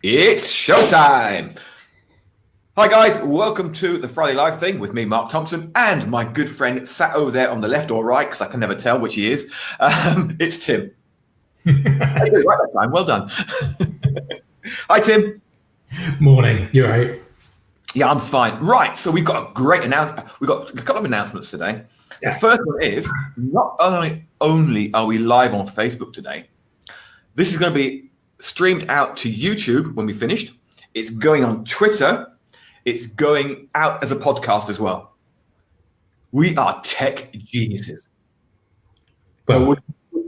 It's showtime! Hi guys, welcome to the Friday Live thing with me, Mark Thompson, and my good friend sat over there on the left or right, because I can never tell which he is. It's Tim. I did it right that time, well done. Hi Tim. Morning, you all right? Yeah, I'm fine. Right, so we've got a great announcement. We've got a couple of announcements today. Yeah. The first one is, not only are we live on Facebook today, this is going to be streamed out to YouTube when we finished. It's going on Twitter. It's going out as a podcast as well. We are tech geniuses. Well, we'll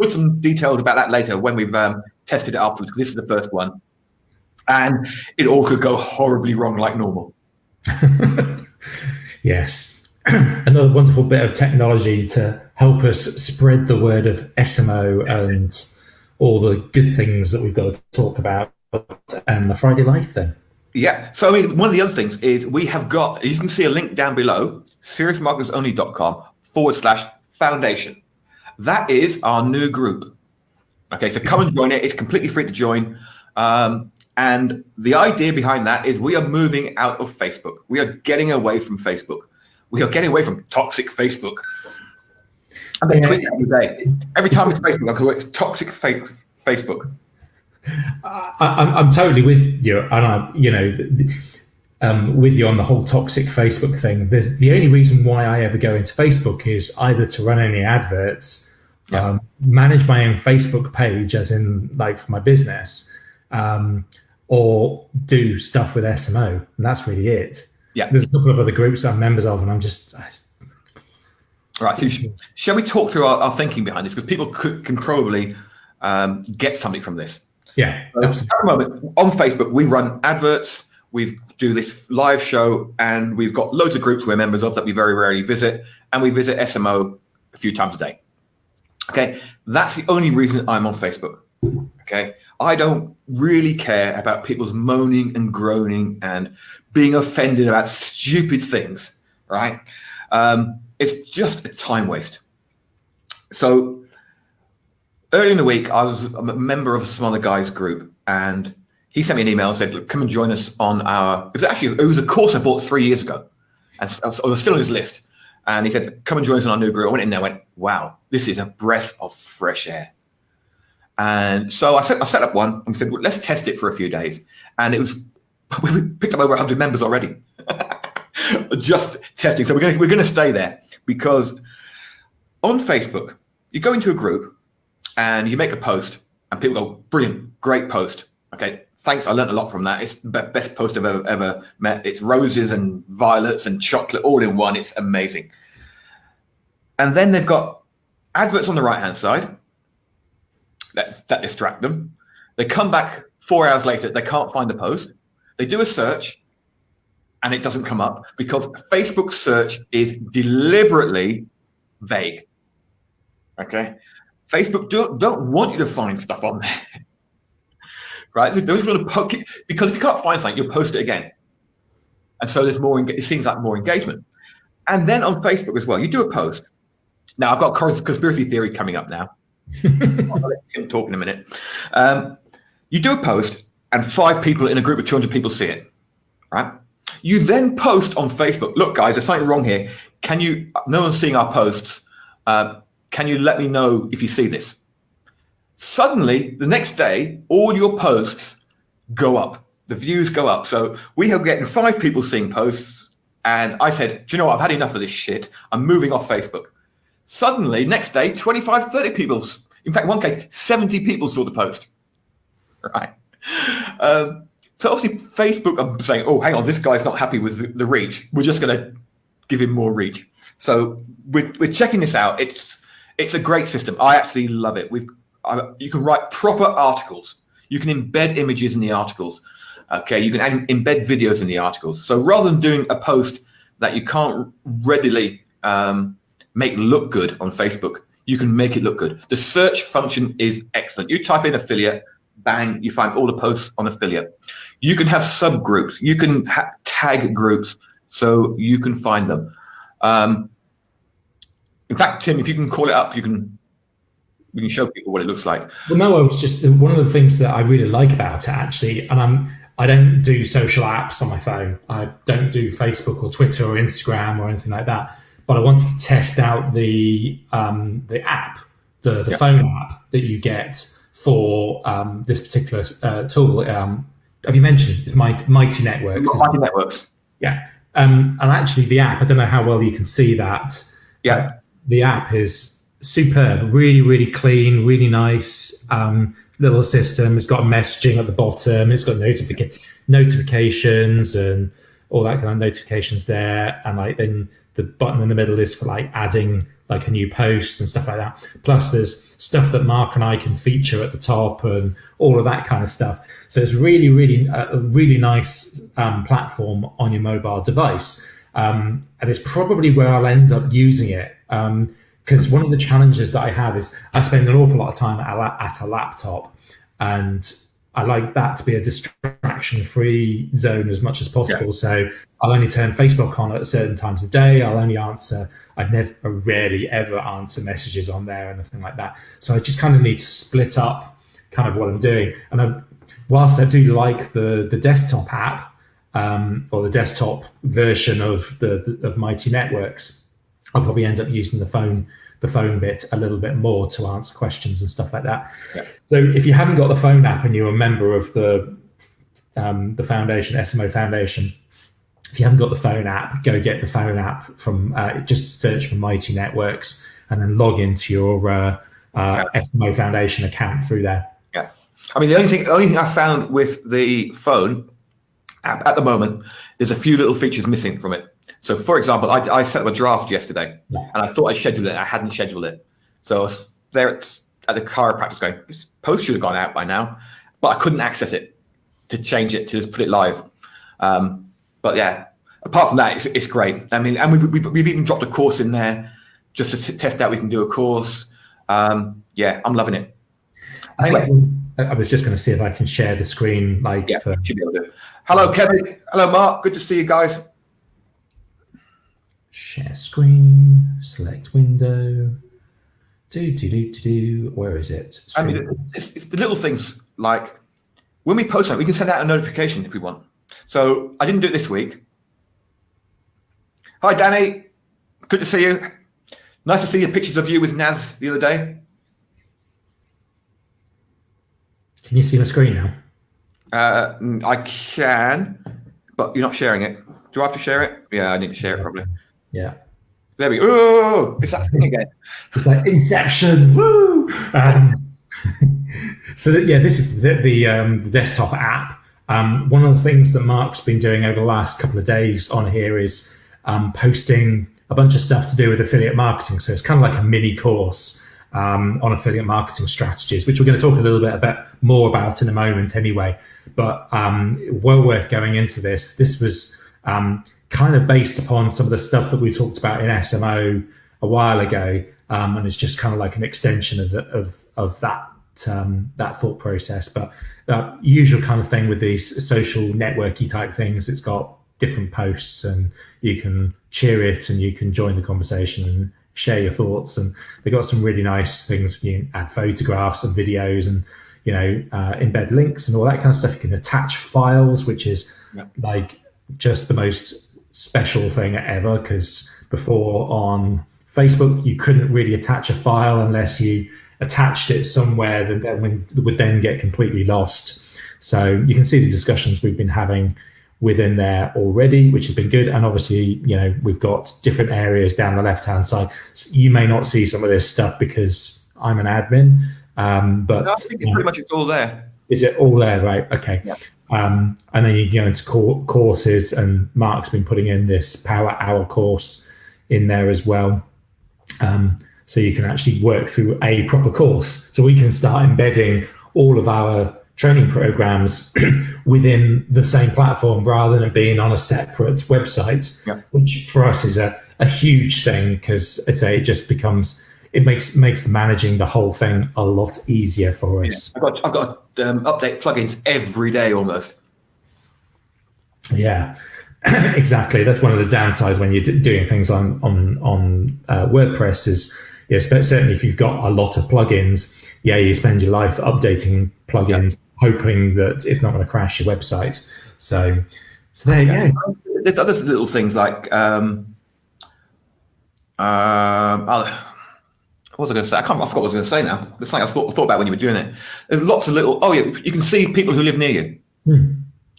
put some details about that later when we've tested it afterwards, because this is the first one. And it all could go horribly wrong like normal. Yes. Another wonderful bit of technology to help us spread the word of SMO and all the good things that we've got to talk about and the Friday Live thing. Yeah. So, I mean, one of the other things is we have got, you can see a link down below, seriousmarketersonly.com/foundation. That is our new group. Okay, so come and join it. It's completely free to join. And the idea behind that is we are moving out of Facebook. We are getting away from Facebook. We are getting away from toxic Facebook. And they tweet every day. Every time it's Facebook, I call it toxic Facebook. I'm totally with you, and with you on the whole toxic Facebook thing. The only reason why I ever go into Facebook is either to run any adverts, manage my own Facebook page, as in like for my business, or do stuff with SMO, and that's really it. Yeah, there's a couple of other groups I'm members of, and I'm just. Right, so shall we talk through our thinking behind this? Because people can probably get something from this. Yeah. So at the moment, on Facebook, we run adverts, we do this live show, and we've got loads of groups we're members of that we very rarely visit, and we visit SMO a few times a day. Okay, that's the only reason I'm on Facebook. Okay, I don't really care about people's moaning and groaning and being offended about stupid things, right? It's just a time waste. So early in the week, I was a member of some other guy's group, and he sent me an email and said, look, come and join us on our, it was a course I bought 3 years ago, and I was still on his list. And he said, come and join us on our new group. I went in there and went, wow, this is a breath of fresh air. And so I set up one and said, well, let's test it for a few days. And we picked up over 100 members already. Just testing. So we're going to stay there, because on Facebook, you go into a group and you make a post and people go, brilliant, great post. Okay, thanks. I learned a lot from that. It's the best post I've ever met. It's roses and violets and chocolate all in one. It's amazing. And then they've got adverts on the right-hand side that distract them. They come back 4 hours later. They can't find the post. They do a search, and it doesn't come up because Facebook search is deliberately vague. Okay, Facebook don't want you to find stuff on there, right? They just want to poke it, because if you can't find something, you'll post it again, and so there's more. It seems like more engagement. And then on Facebook as well, you do a post. Now I've got conspiracy theory coming up now. I'll let Tim talk in a minute. You do a post, and 5 people in a group of 200 people see it, right? You then post on Facebook, look, guys, there's something wrong here. No one's seeing our posts. Can you let me know if you see this? Suddenly, the next day, all your posts go up. The views go up. So we are getting 5 people seeing posts. And I said, do you know what? I've had enough of this shit. I'm moving off Facebook. Suddenly, next day, 25, 30 people. In fact, one case, 70 people saw the post. Right. So obviously Facebook are saying, oh, hang on, this guy's not happy with the reach. We're just going to give him more reach. So we're checking this out. It's a great system. I actually love it. You can write proper articles. You can embed images in the articles. Okay, you can embed videos in the articles. So rather than doing a post that you can't readily make look good on Facebook, you can make it look good. The search function is excellent. You type in affiliate, bang, you find all the posts on affiliate. You can have subgroups. You can tag groups so you can find them. In fact, Tim, if you can call it up, you can we can show people what it looks like. Well, no, I was just one of the things that I really like about it actually, and I don't do social apps on my phone. I don't do Facebook or Twitter or Instagram or anything like that. But I wanted to test out the app, the phone app that you get for this particular tool. Have you mentioned it's Mighty Networks? Mighty Networks. Yeah. And actually, the app, I don't know how well you can see that. Yeah. The app is superb, really, really clean, really nice little system. It's got messaging at the bottom. It's got notifications and all that kind of notifications there. And like then the button in the middle is for like adding like a new post and stuff like that. Plus there's stuff that Mark and I can feature at the top and all of that kind of stuff. So it's really, really, a really nice platform on your mobile device. And it's probably where I'll end up using it. Because one of the challenges that I have is I spend an awful lot of time at a laptop, and I like that to be a distraction-free zone as much as possible. Yeah. So I'll only turn Facebook on at certain times of the day. I'll only rarely ever answer messages on there or anything like that. So I just kind of need to split up kind of what I'm doing. And whilst I do like the desktop app or the desktop version of Mighty Networks, I'll probably end up using the phone bit a little bit more to answer questions and stuff like that. Yeah. So if you haven't got the phone app and you're a member of the foundation, SMO Foundation, if you haven't got the phone app, go get the phone app from just search for Mighty Networks and then log into your SMO Foundation account through there. Yeah, I mean the only thing I found with the phone app at the moment, there's a few little features missing from it. So, for example, I set up a draft yesterday, and I thought I'd scheduled it, and I hadn't scheduled it. So I was there at the chiropractor going, this post should have gone out by now, but I couldn't access it to change it, to put it live. But yeah, apart from that, it's great. I mean, and we've even dropped a course in there just to test out we can do a course. Yeah, I'm loving it. Anyway. I was just going to see if I can share the screen. Should be able to. Hello, Kevin. Hello, Mark. Good to see you guys. Share screen, select window, where is it? I mean, it's the little things like when we post something, we can send out a notification if we want. So I didn't do it this week. Hi, Danny. Good to see you. Nice to see your pictures of you with Naz the other day. Can you see my screen now? I can, but you're not sharing it. Do I have to share it? Yeah, I need to share it probably. Yeah. There we go. Oh, it's that thing again. It's like Inception. Woo! This is the desktop app. One of the things that Mark's been doing over the last couple of days on here is posting a bunch of stuff to do with affiliate marketing. So it's kind of like a mini course on affiliate marketing strategies, which we're going to talk a little bit more about in a moment anyway. But well worth going into this. This was kind of based upon some of the stuff that we talked about in SMO a while ago, and it's just kind of like an extension of that thought process. But usual kind of thing with these social networky type things, it's got different posts, and you can cheer it, and you can join the conversation and share your thoughts. And they've got some really nice things. You can add photographs and videos, and embed links and all that kind of stuff. You can attach files, which is like just the most special thing ever, because before on Facebook you couldn't really attach a file unless you attached it somewhere that then would then get completely lost. So you can see the discussions we've been having within there already, which has been good. And obviously, we've got different areas down the left hand side. So you may not see some of this stuff because I'm an admin, but I think pretty much it's all there. Is it all there? Right. Okay. Yeah. And then you go into courses, and Mark's been putting in this Power Hour course in there as well. So you can actually work through a proper course. So we can start embedding all of our training programs within the same platform rather than being on a separate website, which for us is a huge thing, because it just becomes, it makes managing the whole thing a lot easier for us. I've got update plugins every day almost. Yeah, exactly. That's one of the downsides when you're doing things on WordPress is yes, but certainly if you've got a lot of plugins, yeah, you spend your life updating plugins, hoping that it's not going to crash your website. So there you go. There's other little things like what was I going to say? I forgot what I was going to say now. It's like I thought about when you were doing it. There's lots of little. Oh yeah, you can see people who live near you.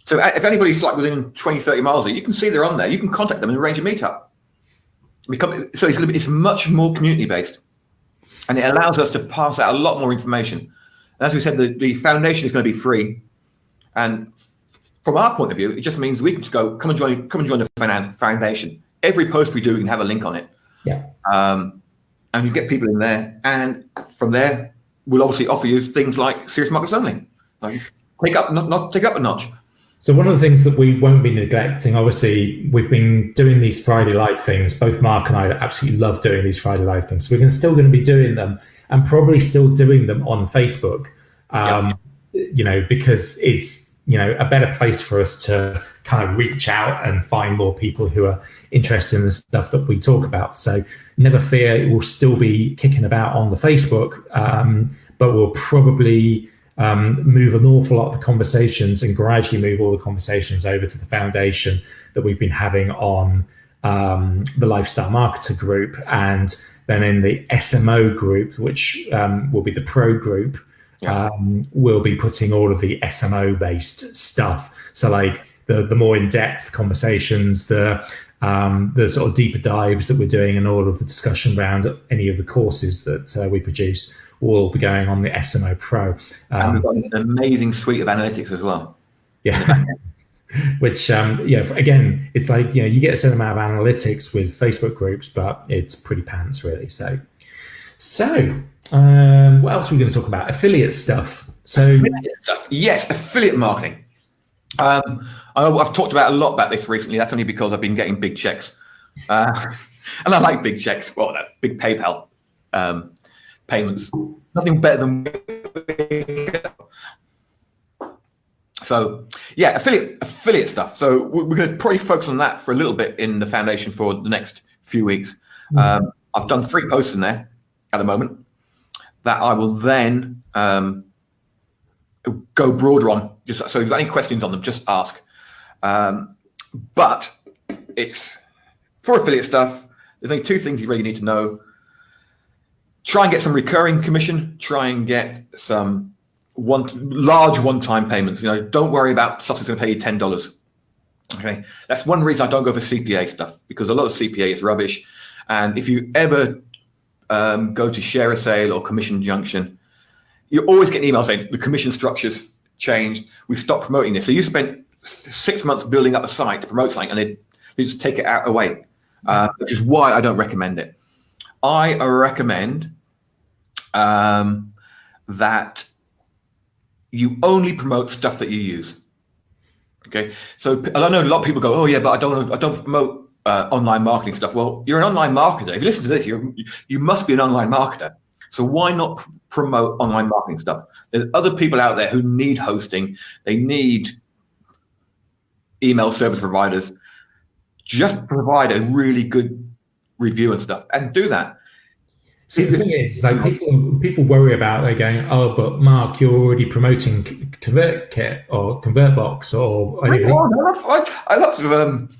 So if anybody's like within 20, 30 miles of you, you can see they're on there. You can contact them and arrange a meetup. So it's much more community based, and it allows us to pass out a lot more information. And as we said, the foundation is going to be free, and from our point of view, it just means we can just go come and join the foundation. Every post we do, we can have a link on it. Yeah. And you get people in there, and from there, we'll obviously offer you things like serious markets only. Like take up a notch. So one of the things that we won't be neglecting, obviously, we've been doing these Friday Live things. Both Mark and I absolutely love doing these Friday Live things. So we're still going to be doing them, and probably still doing them on Facebook. Because it's a better place for us to kind of reach out and find more people who are interested in the stuff that we talk about. So never fear, it will still be kicking about on the Facebook, but we'll probably move an awful lot of the conversations and gradually move all the conversations over to the foundation that we've been having on the Lifestyle Marketer group, and then in the SMO group, which will be the pro group. We'll be putting all of the SMO based stuff. So like the more in-depth conversations, the sort of deeper dives that we're doing, and all of the discussion around any of the courses that we produce will be going on the SMO Pro. And we've got an amazing suite of analytics as well. Yeah. Which, again, it's like, you get a certain amount of analytics with Facebook groups, but it's pretty pants really. So what else are we going to talk about? Affiliate stuff. Yes, affiliate marketing. I've talked about a lot about this recently. That's only because I've been getting big checks, and I like big checks. Well, big PayPal payments. Nothing better than. So yeah, affiliate stuff. So we're going to probably focus on that for a little bit in the foundation for the next few weeks. I've done 3 posts in there at the moment that I will then go broader on. Just so if you've got any questions on them, just ask. But it's for affiliate stuff. There's only 2 things you really need to know. Try and get some recurring commission. Try and get some large one-time payments. Don't worry about stuff that's going to pay you $10. Okay, that's one reason I don't go for CPA stuff, because a lot of CPA is rubbish. And if you ever go to share a sale or commission junction, you always get an email saying the commission structure's changed. We've stopped promoting this. So you spent 6 months building up a site to promote something, and they just take it out away, which is why I don't recommend it. I recommend that you only promote stuff that you use. Okay, so I know a lot of people go, oh yeah, but I don't promote online marketing stuff. Well, you're an online marketer. If you listen to this, you must be an online marketer. So why not promote online marketing stuff? There's other people out there who need hosting. They need email service providers. Just provide a really good review and stuff, and do that. See, the thing is, like people worry about, they're going, oh, but Mark, you're already promoting ConvertKit or ConvertBox or anything. I love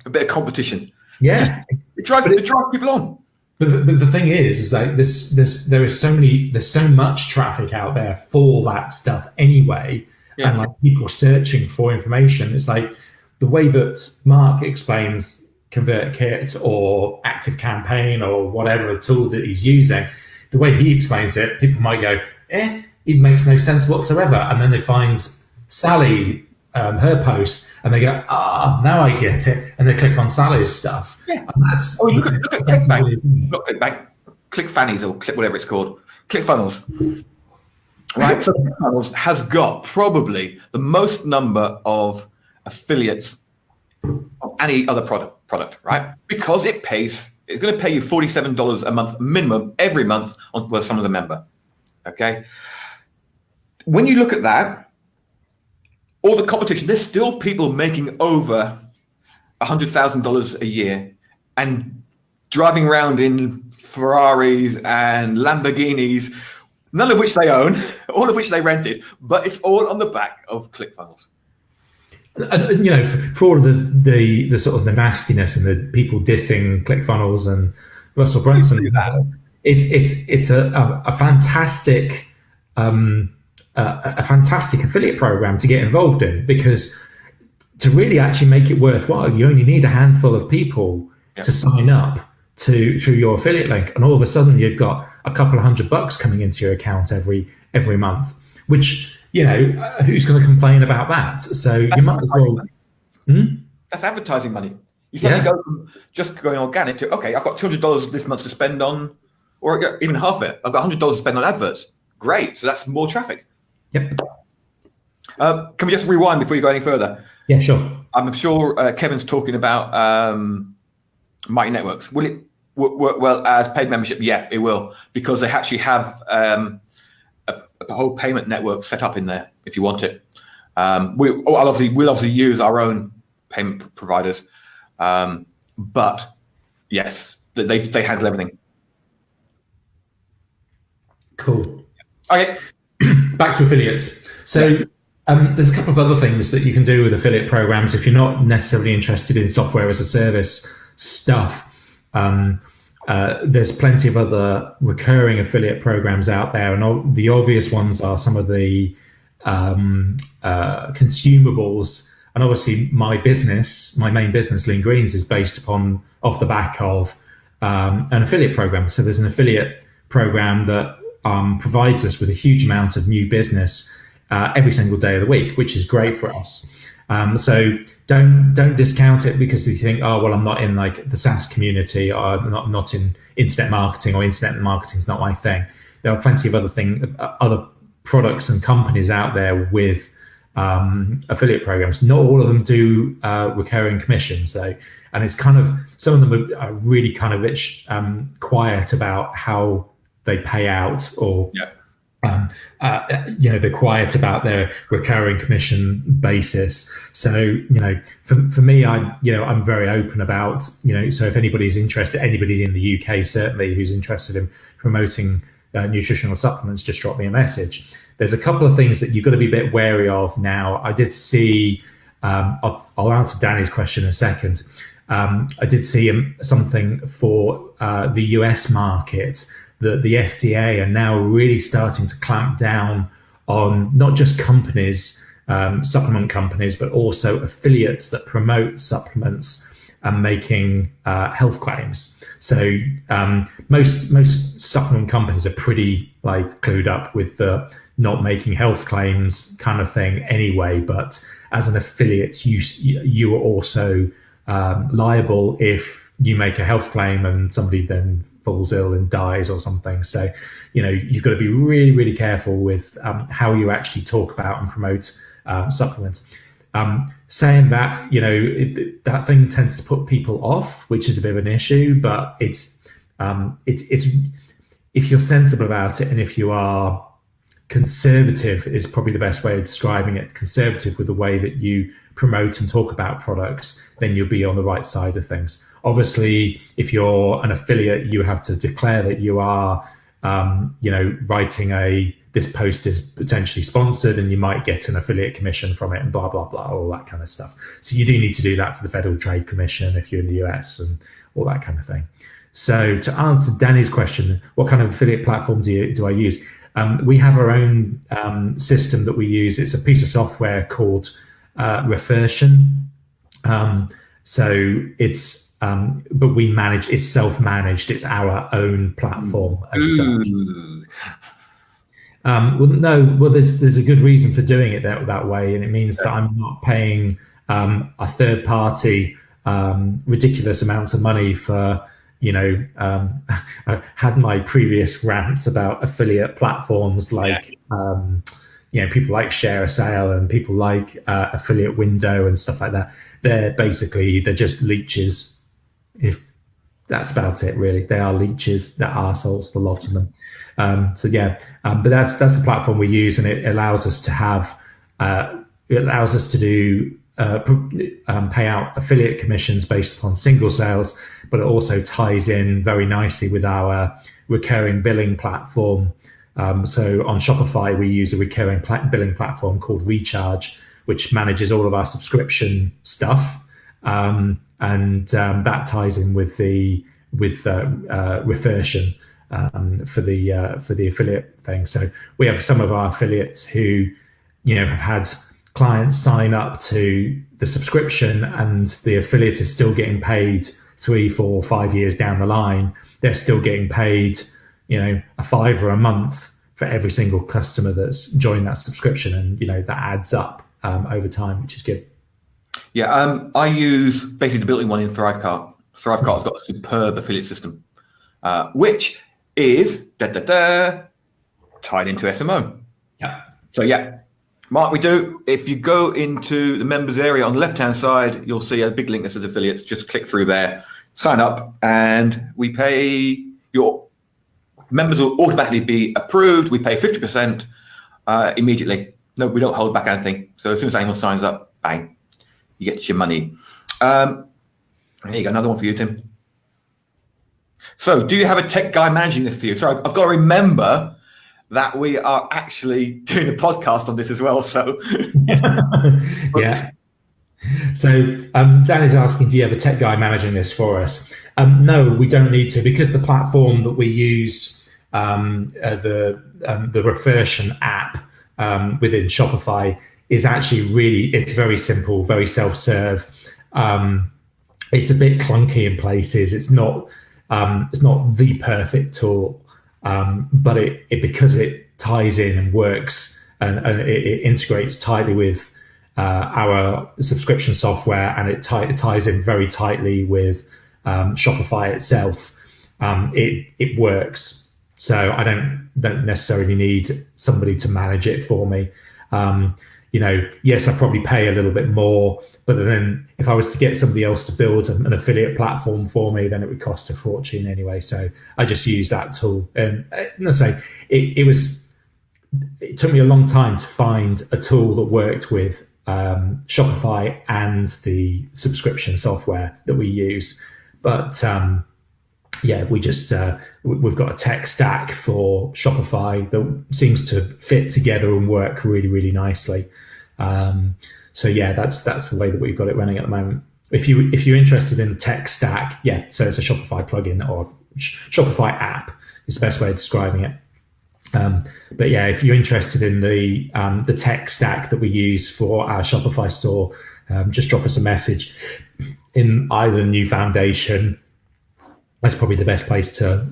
a bit of competition. Yeah, it drives people on. But the thing is like there's so much traffic out there for that stuff anyway, and like people searching for information. It's like the way that Mark explains ConvertKit or ActiveCampaign or whatever tool that he's using, the way he explains it, people might go, it makes no sense whatsoever. And then they find Sally, her post, and they go, now I get it. And they click on Sally's stuff. Yeah. And that's look at ClickBank. Not ClickBank, ClickFannies, or Click whatever it's called. ClickFunnels. Right? So ClickFunnels has got probably the most number of affiliates of any other product, right? Because it's going to pay you $47 a month minimum every month where someone's a member. Okay. When you look at that, all the competition, there's still people making over $100,000 a year and driving around in Ferraris and Lamborghinis, none of which they own, all of which they rented, but it's all on the back of ClickFunnels. And, you know, for all of the sort of the nastiness and the people dissing ClickFunnels and Russell Brunson, it's a fantastic a fantastic affiliate program to get involved in, because to really actually make it worthwhile, you only need a handful of people to sign up through your affiliate link, and all of a sudden you've got a couple of $100 coming into your account every month, which, you know, who's going to complain about that? So you might as well. That's advertising money. You suddenly go from just going organic to, okay, I've got $200 this month to spend on, or even half it. I've got $100 to spend on adverts. Great. So that's more traffic. Yep. Can we just rewind before you go any further? Yeah, sure. I'm sure Kevin's talking about Mighty Networks. Will it work well as paid membership? Yeah, it will, because they actually have a whole payment network set up in there if you want it. We'll obviously use our own payment providers, but yes, they handle everything. Cool. Okay. Back to affiliates. So there's a couple of other things that you can do with affiliate programs if you're not necessarily interested in software as a service stuff. There's plenty of other recurring affiliate programs out there, and the obvious ones are some of the consumables. And obviously, my main business, Lean Greens, is based off the back of an affiliate program. So there's an affiliate program that provides us with a huge amount of new business every single day of the week, which is great for us. So don't discount it because you think, oh well, I'm not in like the SaaS community, or not in internet marketing, or internet marketing is not my thing. There are plenty of other products and companies out there with affiliate programs. Not all of them do recurring commissions though, and it's kind of, some of them are really kind of quiet about how they pay out, or they're quiet about their recurring commission basis. So, for me, I'm very open about, so if anybody's interested, anybody in the UK certainly who's interested in promoting nutritional supplements, just drop me a message. There's a couple of things that you've got to be a bit wary of now. I did see, I'll answer Danny's question in a second. I did see something for the US market, that the FDA are now really starting to clamp down on not just companies, supplement companies, but also affiliates that promote supplements and making health claims. So most supplement companies are pretty clued up with the not making health claims kind of thing anyway. But as an affiliate, you are also liable if you make a health claim and somebody then falls ill and dies or something. So, you've got to be really, really careful with how you actually talk about and promote supplements. Saying that, that thing tends to put people off, which is a bit of an issue, but it's if you're sensible about it, and if you are conservative is probably the best way of describing it, conservative with the way that you promote and talk about products, then you'll be on the right side of things. Obviously, if you're an affiliate, you have to declare that you are, writing this post is potentially sponsored, and you might get an affiliate commission from it, and blah, blah, blah, all that kind of stuff. So you do need to do that for the Federal Trade Commission if you're in the US and all that kind of thing. So to answer Danny's question, what kind of affiliate platform do I use? We have our own system that we use. It's a piece of software called Refersion. So it's, but we manage, it's self-managed. It's our own platform as such. There's a good reason for doing it that way. And it means that I'm not paying a third party ridiculous amounts of money for, I had my previous rants about affiliate platforms people like Share a Sale and people like Affiliate Window and stuff like that. They're just leeches. If that's about it, really. They are leeches. They're arseholes, the lot of them. But that's the platform we use, and it allows us to have, it allows us to do pay out affiliate commissions based upon single sales, but it also ties in very nicely with our recurring billing platform. So on Shopify, we use a recurring billing platform called Recharge, which manages all of our subscription stuff, and that ties in with Reversion for the affiliate thing. So we have some of our affiliates who, have had clients sign up to the subscription, and the affiliate is still getting paid 3, 4, 5 years down the line. They're still getting paid, a $5 a month for every single customer that's joined that subscription, and that adds up over time, which is good. Yeah, I use basically the built-in one in Thrivecart. Thrivecart has got a superb affiliate system, which is tied into SMO. Yeah. So yeah, Mark, we do. If you go into the members area on the left-hand side, you'll see a big link that says affiliates. Just click through there, sign up, and we pay your members will automatically be approved. We pay 50% immediately. No, we don't hold back anything. So as soon as anyone signs up, bang, you get your money. There you go, another one for you, Tim. So do you have a tech guy managing this for you? So I've got to remember that we are actually doing a podcast on this as well. So yeah. So Dan is asking, do you have a tech guy managing this for us? No, we don't need to, because the platform that we use, the Reversion app within Shopify, is actually it's very simple, very self-serve. It's a bit clunky in places. It's not the perfect tool, but it because it ties in and works and it integrates tightly with our subscription software, and it ties in very tightly with Shopify itself. It works, so I don't necessarily need somebody to manage it for me. Yes, I probably pay a little bit more, but then if I was to get somebody else to build an affiliate platform for me, then it would cost a fortune anyway. So I just use that tool. And let's say it took me a long time to find a tool that worked with Shopify and the subscription software that we use. But we just we've got a tech stack for Shopify that seems to fit together and work really, really nicely. So yeah, that's the way that we've got it running at the moment. If you're interested in the tech stack, so it's a Shopify plugin or Shopify app is the best way of describing it. But yeah, if you're interested in the tech stack that we use for our Shopify store, just drop us a message in either the New Foundation. That's probably the best place to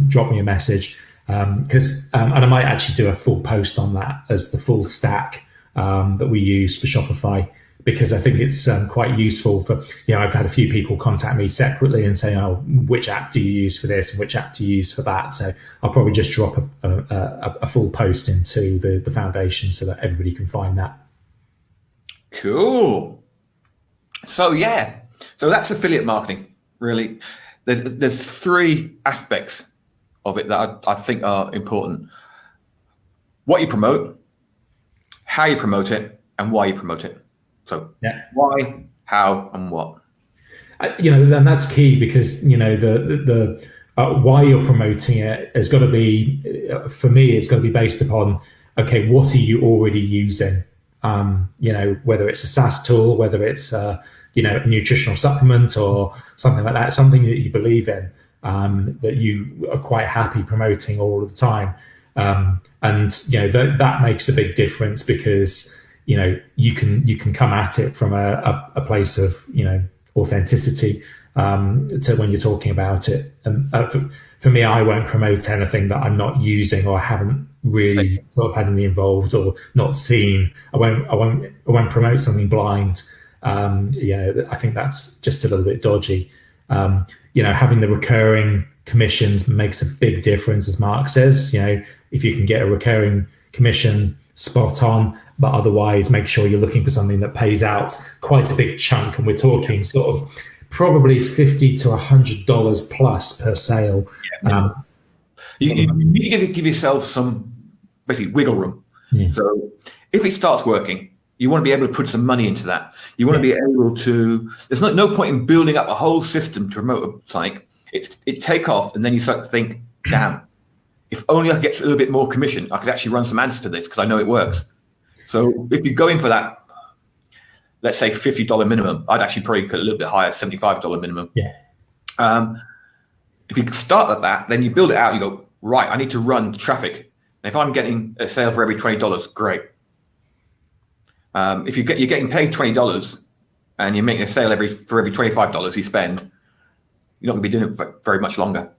drop me a message, because and I might actually do a full post on that as the full stack that we use for Shopify, because I think it's quite useful for, I've had a few people contact me separately and say, oh, which app do you use for this and which app do you use for that? So I'll probably just drop a full post into the foundation so that everybody can find that. Cool. So that's affiliate marketing, really. There's 3 aspects of it that I think are important: what you promote, how you promote it, and why you promote it. So why, how, and what. And that's key, because the why you're promoting it has got to be, for me, it's got to be based upon, okay, what are you already using? Whether it's a SaaS tool, whether it's a nutritional supplement or something like that, something that you believe in, that you are quite happy promoting all of the time. That makes a big difference, because, you can come at it from a place of, authenticity, to when you're talking about it. And for me, I won't promote anything that I'm not using or haven't really sort of had any involved or not seen. I won't promote something blind. I think that's just a little bit dodgy. Having the recurring commissions makes a big difference, as Mark says. If you can get a recurring commission, spot on, but otherwise make sure you're looking for something that pays out quite a big chunk, and we're talking sort of probably $50 to $100 plus per sale. You need to give yourself some basically wiggle room. So if it starts working You want to be able to put some money into that. You want to be able to. There's no point in building up a whole system to promote a site. It take off, and then you start to think, damn, if only I could get a little bit more commission, I could actually run some ads to this because I know it works. So if you go in for that, let's say $50 minimum, I'd actually probably put a little bit higher, $75 minimum. Yeah. If you start at that, then you build it out. You go, right, I need to run traffic. And if I'm getting a sale for every $20, great. If you're getting paid $20 and you're making a sale for every $25 you spend, you're not going to be doing it for very much longer.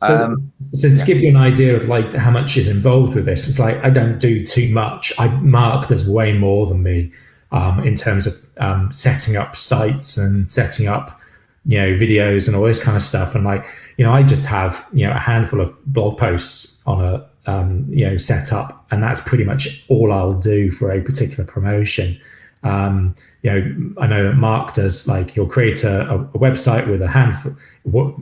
So to give you an idea of like how much is involved with this, it's like I don't do too much. Mark does way more than me in terms of setting up sites and setting up, videos and all this kind of stuff. And like, I just have, a handful of blog posts on a, set up, and that's pretty much all I'll do for a particular promotion. I know that Mark does, like, he'll create a website with a handful,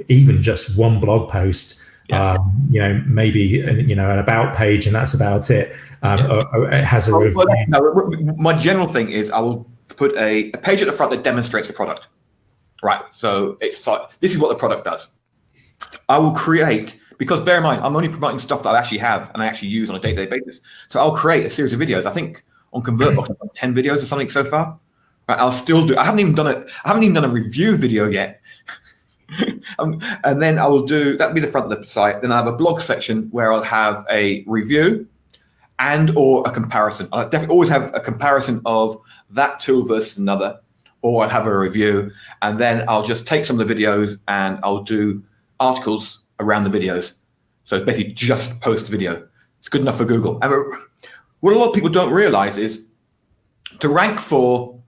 even just one blog post, maybe, an about page, and that's about it. Or it has a review. My general thing is I will put a page at the front that demonstrates the product. Right. So it's like, this is what the product does. I will create, because bear in mind, I'm only promoting stuff that I actually have and I actually use on a day-to-day basis. So I'll create a series of videos. I think on ConvertBox, I've done 10 videos or something so far. Right, I'll still do. I haven't even done a review video yet. And then I will do, that'll be the front of the site. Then I have a blog section where I'll have a review and or a comparison. I'll definitely always have a comparison of that tool versus another, or I'll have a review. And then I'll just take some of the videos and I'll do articles around the videos. So it's basically just post video. It's good enough for Google. And what a lot of people don't realize is to rank for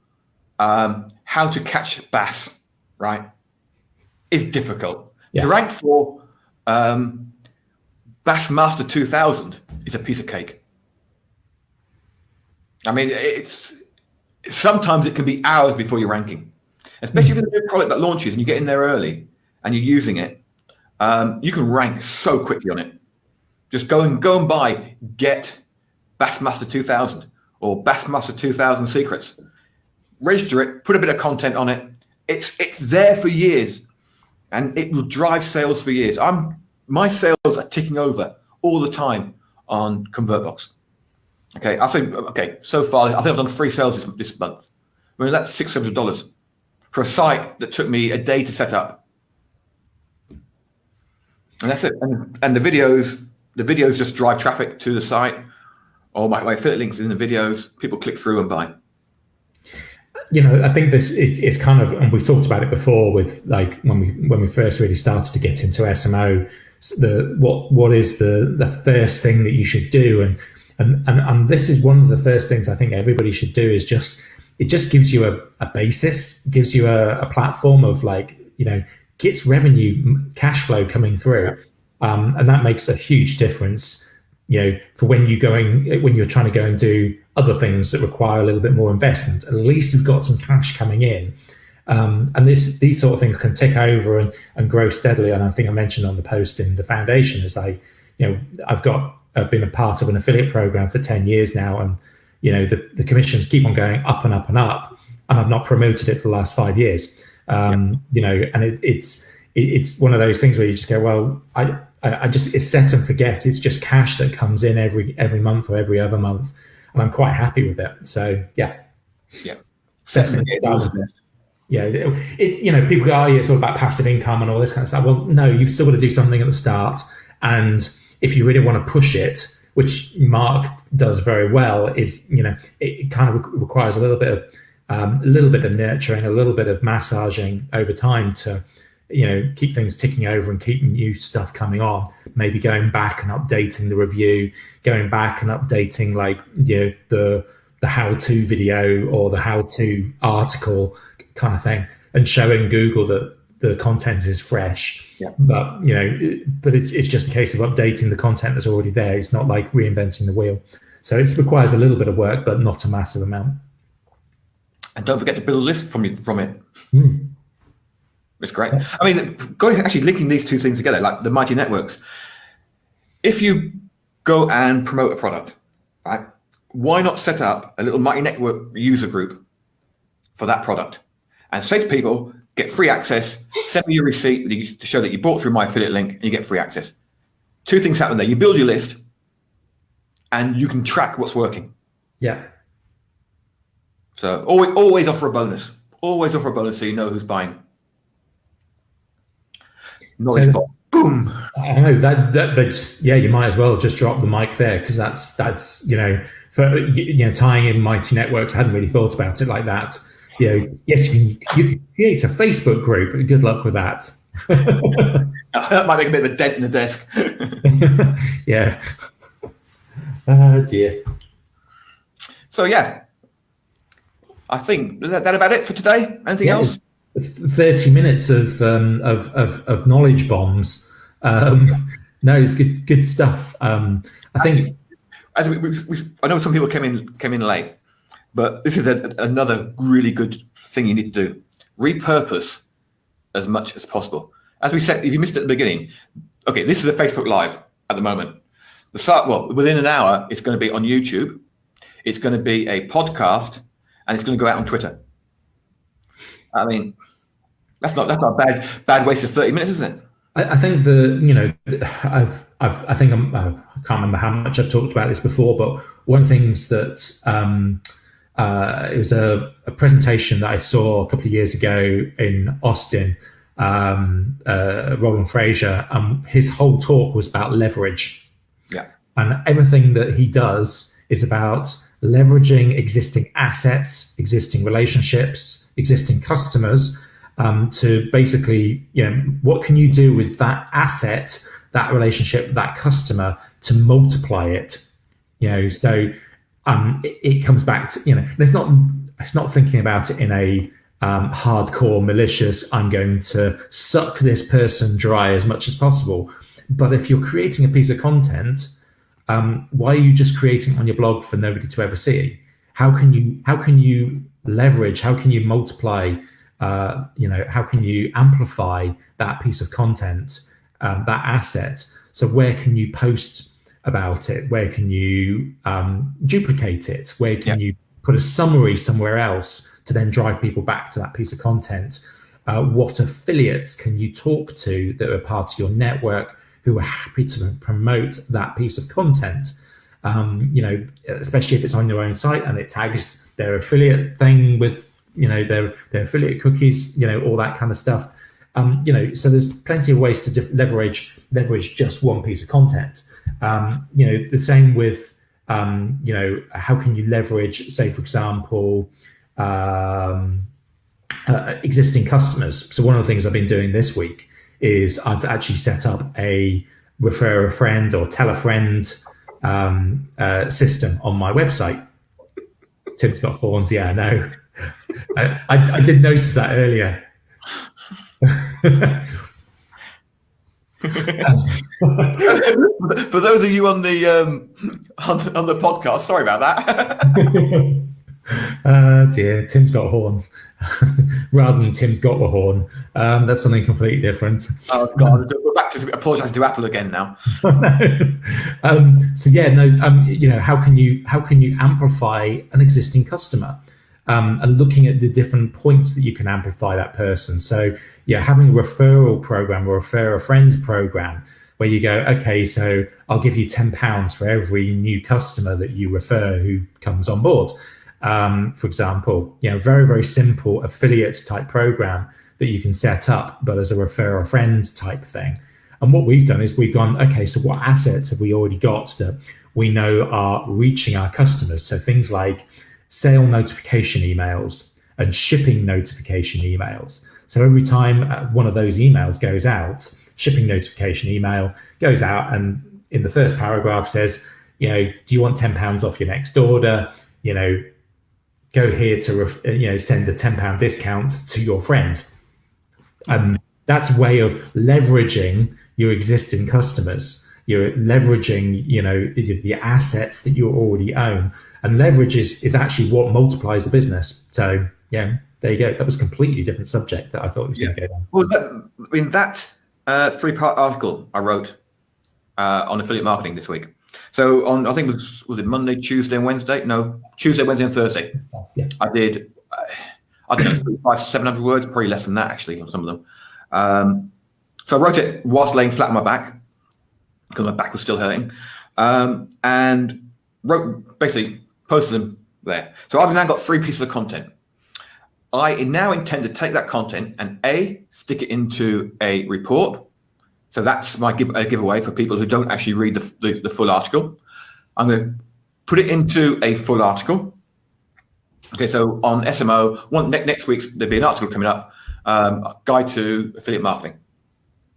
how to catch bass, right, is difficult. Yeah. To rank for Bassmaster 2000 is a piece of cake. I mean, sometimes it can be hours before you're ranking, especially if it's a new product that launches and you get in there early and you're using it. You can rank so quickly on it. Just go and buy Get Bassmaster 2000 or Bassmaster 2000 Secrets. Register it, put a bit of content on it. It's there for years, and it will drive sales for years. My sales are ticking over all the time on ConvertBox. So far I think I've done 3 sales this month. I mean, that's $600 for a site that took me a day to set up. And that's it. And the videos just drive traffic to the site, or my affiliate links in the videos. People click through and buy. I think it's kind of, and we've talked about it before with, like, when we first really started to get into SMO, what is the first thing that you should do, and this is one of the first things I think everybody should do, is it just gives you a basis, gives you a platform of, like, gets revenue, cash flow coming through, and that makes a huge difference, for when you're trying to go and do other things that require a little bit more investment. At least you've got some cash coming in, and these sort of things can tick over and grow steadily. And I think I mentioned on the post in the foundation is I've been a part of an affiliate program for 10 years now, and the commissions keep on going up and up and up, and I've not promoted it for the last 5 years. And it's one of those things where you just go, well, I just, it's set and forget. It's just cash that comes in every month or every other month, and I'm quite happy with it. So people go, it's all about passive income and all this kind of stuff. Well, no, you've still got to do something at the start, and if you really want to push it, which Mark does very well, is it kind of requires a little bit of nurturing, a little bit of massaging over time to keep things ticking over and keep new stuff coming on. Maybe going back and updating the review, going back and updating, like, the how-to video or the how-to article kind of thing, and showing Google that the content is fresh. Yeah. But it's just a case of updating the content that's already there. It's not like reinventing the wheel. So it requires a little bit of work, but not a massive amount. And don't forget to build a list from it. It's great. I mean, linking these two things together, like the mighty networks. If you go and promote a product, right, why not set up a little multi-network user group for that product and say to people, get free access, send me your receipt to show that you bought through my affiliate link, and you get free access. Two things happen there. You build your list and you can track what's working. Yeah. So always offer a bonus. Always offer a bonus so you know who's buying. Knowledge bomb. Boom. I know that just, you might as well just drop the mic there, because that's for tying in mighty networks. I hadn't really thought about it like that. Yes, you can create a Facebook group, but good luck with that. That might make a bit of a dent in the desk. Yeah. Oh dear. So yeah, I think that about it for today. Anything else? 30 minutes of knowledge bombs. No, it's good stuff. I think as I know some people came in late, but this is another really good thing you need to do. Repurpose as much as possible. As we said, if you missed it at the beginning, okay, this is a Facebook Live at the moment. Within an hour, it's going to be on YouTube. It's going to be a podcast, and it's going to go out on Twitter. I mean, that's not a bad waste of 30 minutes, isn't it? I think I can't remember how much I've talked about this before, but one of the things that it was a presentation that I saw a couple of years ago in Austin, Roland Fraser, his whole talk was about leverage. Yeah. And everything that he does is about leveraging existing assets, existing relationships, existing customers, to basically, what can you do with that asset, that relationship, that customer to multiply it? So it comes back to, it's not thinking about it in a hardcore malicious, I'm going to suck this person dry as much as possible. But if you're creating a piece of content, why are you just creating it on your blog for nobody to ever see? How can you leverage? How can you multiply? How can you amplify that piece of content, that asset? So where can you post about it? Where can you duplicate it? Where can you put a summary somewhere else to then drive people back to that piece of content? What affiliates can you talk to that are part of your network who are happy to promote that piece of content? Especially if it's on your own site and it tags their affiliate thing with, their affiliate cookies, all that kind of stuff. So there's plenty of ways to leverage just one piece of content. The same with, how can you leverage, say, for example, existing customers. So one of the things I've been doing this week is I've actually set up a refer a friend or tell a friend system on my website. Tim's got horns. Yeah, I know. I did notice that earlier. For those of you on the podcast, sorry about that. Dear, Tim's got horns. Rather than Tim's got the horn, that's something completely different. Oh God, we're back to apologising to Apple again now. How can you amplify an existing customer? And looking at the different points that you can amplify that person. So having a referral program or refer a friends program where you go, okay, so I'll give you £10 for every new customer that you refer who comes on board. For example, very, very simple affiliate type program that you can set up, but as a refer a friend type thing. And what we've done is we've gone, okay, so what assets have we already got that we know are reaching our customers? So things like sale notification emails and shipping notification emails. So every time one of those emails goes out, shipping notification email goes out and in the first paragraph says, do you want £10 off your next order? Go here to send a £10 discount to your friends. That's a way of leveraging your existing customers. You're leveraging, the assets that you already own. And leverage is actually what multiplies the business. So, there you go. That was a completely different subject that I thought was going to go down. Well, that 3-part article I wrote on affiliate marketing this week, So on, I think was it Monday, Tuesday, and Wednesday? No, Tuesday, Wednesday, and Thursday. Yeah. I did. I don't know, 500 to 700 words, probably less than that actually on some of them. So I wrote it whilst laying flat on my back because my back was still hurting, and basically posted them there. So I've now got 3 pieces of content. I now intend to take that content and stick it into a report. So that's my giveaway for people who don't actually read the full article. I'm going to put it into a full article. Okay, so on SMO, next week's there'll be an article coming up, Guide to Affiliate Marketing.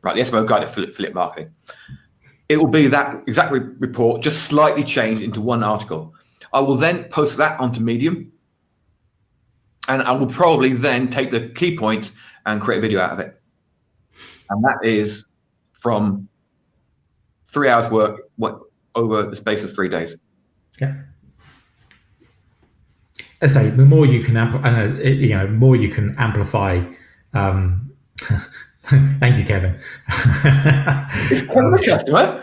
Right, the SMO Guide to Affiliate Marketing. It will be that exact report, just slightly changed into one article. I will then post that onto Medium, and I will probably then take the key points and create a video out of it. And that is from 3 hours work over the space of 3 days. Yeah. As I say, the more you can more you can amplify. Thank you, Kevin. Is Kevin a customer?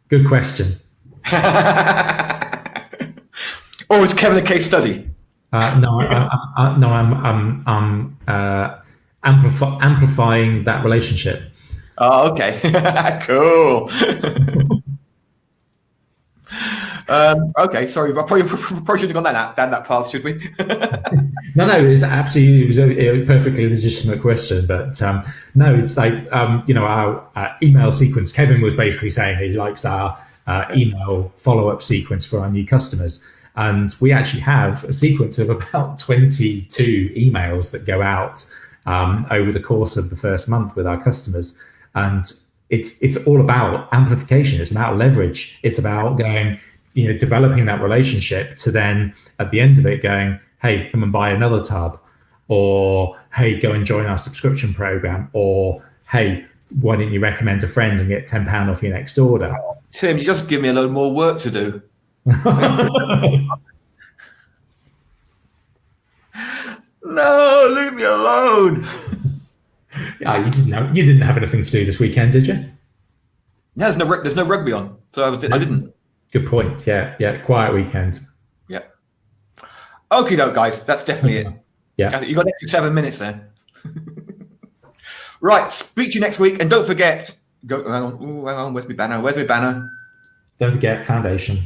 Good question. Or is Kevin a case study? No, I'm amplifying that relationship. Oh, okay. Cool. Okay, sorry, I probably shouldn't have gone down that path, should we? No, it was a perfectly legitimate question, but no, it's like our email sequence. Kevin was basically saying he likes our email follow-up sequence for our new customers, and we actually have a sequence of about 22 emails that go out over the course of the first month with our customers, and it's all about amplification. It's about leverage. It's about going, developing that relationship to then at the end of it going, hey, come and buy another tub, or hey, go and join our subscription program, or hey, why didn't you recommend a friend and get £10 off your next order? Tim, you just give me a load more work to do. No, leave me alone. Yeah, you didn't have anything to do this weekend, did you? Yeah, there's no rugby on, so I didn't. Good point. Yeah, quiet weekend. Yeah. Okie doke, guys. That's definitely it. Yeah. You got an extra 7 minutes there. Right. Speak to you next week, and don't forget. Hang on. Where's my banner? Don't forget foundation.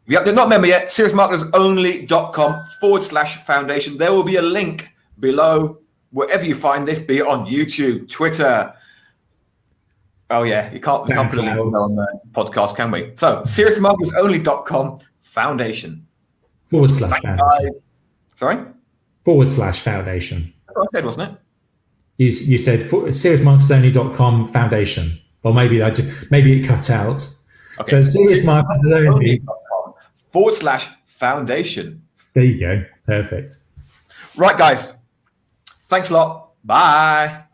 Yep, they're not a member yet. seriousmarketersonly.com/foundation. There will be a link below wherever you find this, be it on YouTube, Twitter. Oh yeah, we can't put a link on the podcast, can we? So seriousmarketersonly.com/foundation. /foundation. Sorry? /foundation. That's what I said, wasn't it? You said seriousmarketersonly.com foundation. Or maybe it cut out. Okay. So seriousmarketersonly.com/foundation. There you go. Perfect. Right, guys. Thanks a lot. Bye.